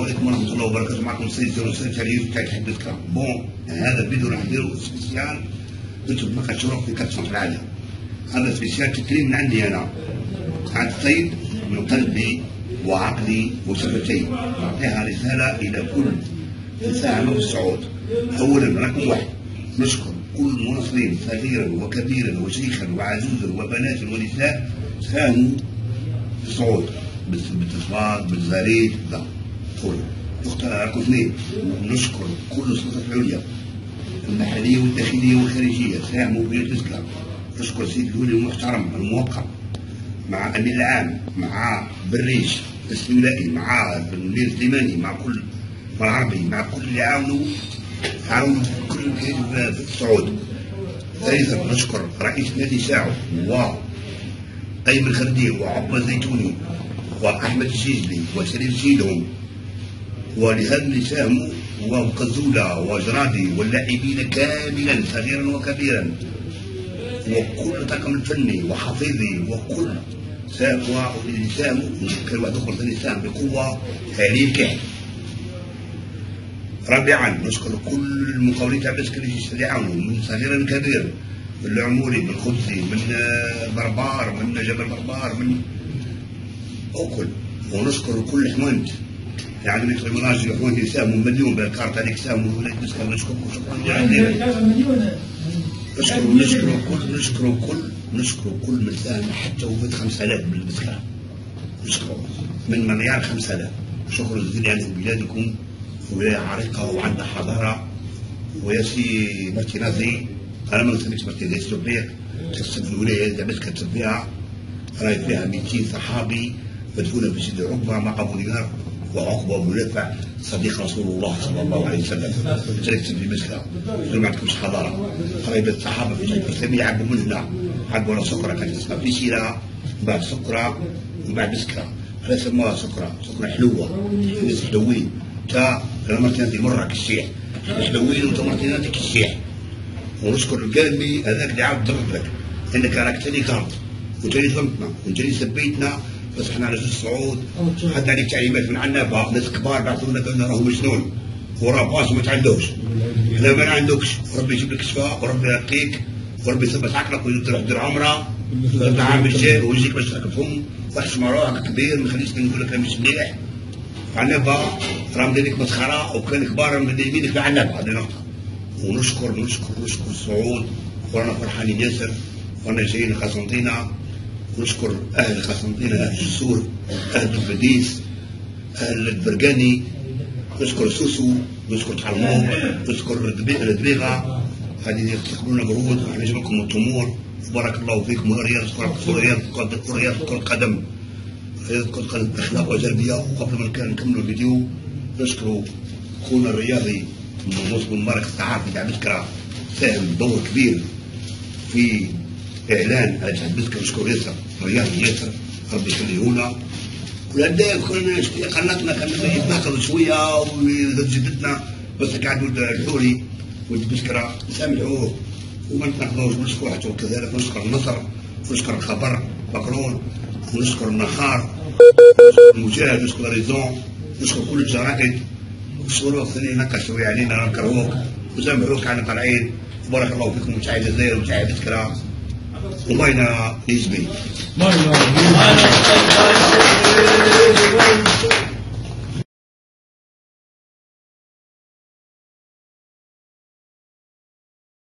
عليكم ورحمه الله وبركاته. معكم السيد زوسان علي تاع حب الكرام. بون هذا الفيديو راح نديرو سبيسيال انتم ما كتشوفوه في 400 في العالم. هذا سبيسيال تكريم من عندي انا عن السيد من قلبي وعقلي وشفتي. نعطيها رساله الى كل انسان في الصعود. اولا رقم واحد نشكر كل المواصلين صغيرا وكبيرا وشيخا وعجوزا وبنات ونساء ساهموا في الصعود بالتصوات بالزريد لا كل رقم اثنين نشكر كل السلطات العليا المحليه والداخليه والخارجيه ساهموا في التذكره. نشكر السيد الولي المحترم الموقر مع الامين العام مع بريش السيولائي مع المدير السليماني مع كل العربي مع كل اللي عاونوا في كل مكان في الصعود. ثالثا نشكر رئيس نادي ساعو وايمن خردي وعقبه الزيتوني واحمد الشيجلي وسليم سيدهم ولهذا اللي ساهموا وقزوله وجرادي واللاعبين كاملا صغيرا وكبيرا وكل الطاقم الفني وحفيظي وكل اللي ساهموا. كان واحد اخر ثاني ساهم بقوه علي الكحل. رابعا نشكر كل المقاولين تاع بسكليش اللي عاونوا من صغير لكبير، من العموري من القدسي من بربار من جبل بربار من وكل. ونشكر كل حمانت يعني مثل المراجل الحمانت اللي ساهموا مليون بالكارت هذيك ساهموا ولاد بسكل. نشكركم شكرا جزيلا. نشكر كل من ساهم حتى وفد 5000 بالبسكة. نشكروا من مليار 5000. شكرا جزيلا يعني بلادكم ولاية عريقة وعندها حضارة. ويا سي مارتينازي أنا ما نسميش مارتينازي سلوبيك تقصد الولاية تاع بسكة تصب فيها راهي فيها 200 صحابي مدفونة في سيدي عقبة مع أبو نيار وعقبة أبو نافع صديق رسول الله صلى الله عليه وسلم. تركت في مسكة ما عندكمش حضارة. قريبة الصحابة في الإسلامية عقبوا من هنا عقبوا على سكرة كانت اسمها في سيرة بعد سكرة وبعد مسكة. هذا سموها سكرة حلوة الناس حلوين تا مارتينازي مرة كالشيح حلوين وتا مارتينازي كالشيح. ونشكر القلبي هذاك اللي عاود ضرب لك انك راك تاني غلط وتاني ظلمتنا وتاني سبيتنا بس احنا على جوج الصعود خدنا عليك تعليمات من عنابه ناس كبار بعثوا لنا قالوا راهو مجنون وراه باص ما تعندوش. لا ما عندكش ربي يجيب لك شفاء وربي يرقيك وربي يثبت عقلك وتروح دير عمره العام الجاي ويجيك باش تركبهم واحد روحك كبير ما يخليش نقول لك مش مليح. عنابه راه مديرك مسخره وكان كبار من يمينك في عنابه هذه نقطه. ونشكر الصعود ورانا فرحانين ياسر ورانا جايين قسنطينه. نشكر اهل قسنطينه اهل الجسور اهل البديس اهل البرقاني. نشكر سوسو نشكر حرموم نشكر الدبيغه هذه يستقبلونا برود ونحن نجيبكم التمور. بارك الله فيكم. رياض كرة القدم اخلاق وتربيه. وقبل ما نكملوا الفيديو نشكروا خونا الرياضي مسلم مبارك الصحافي تاع بسكرة ساهم دور كبير في اعلان على تاع بسكرة. نشكروا ياسر الرياضي ياسر ربي يخليه لنا. والهداف كنا قلقنا كان يتناقض شويه وجدتنا بس قعدوا الحوري ولد بسكرة نسامحوه وما نتناقضوش. نشكر حتى كذلك نشكر النصر ونشكر الخبر بكرون ونشكر النخار ونشكر المجاهد ونشكر ريزون نشكر كل الجرائد. نشكروا الثاني نقشوا علينا نكرهوك وسامحوك على طالعين. بارك الله فيكم وتاع الجزائر وتاع بسكرة وماينا نسبي.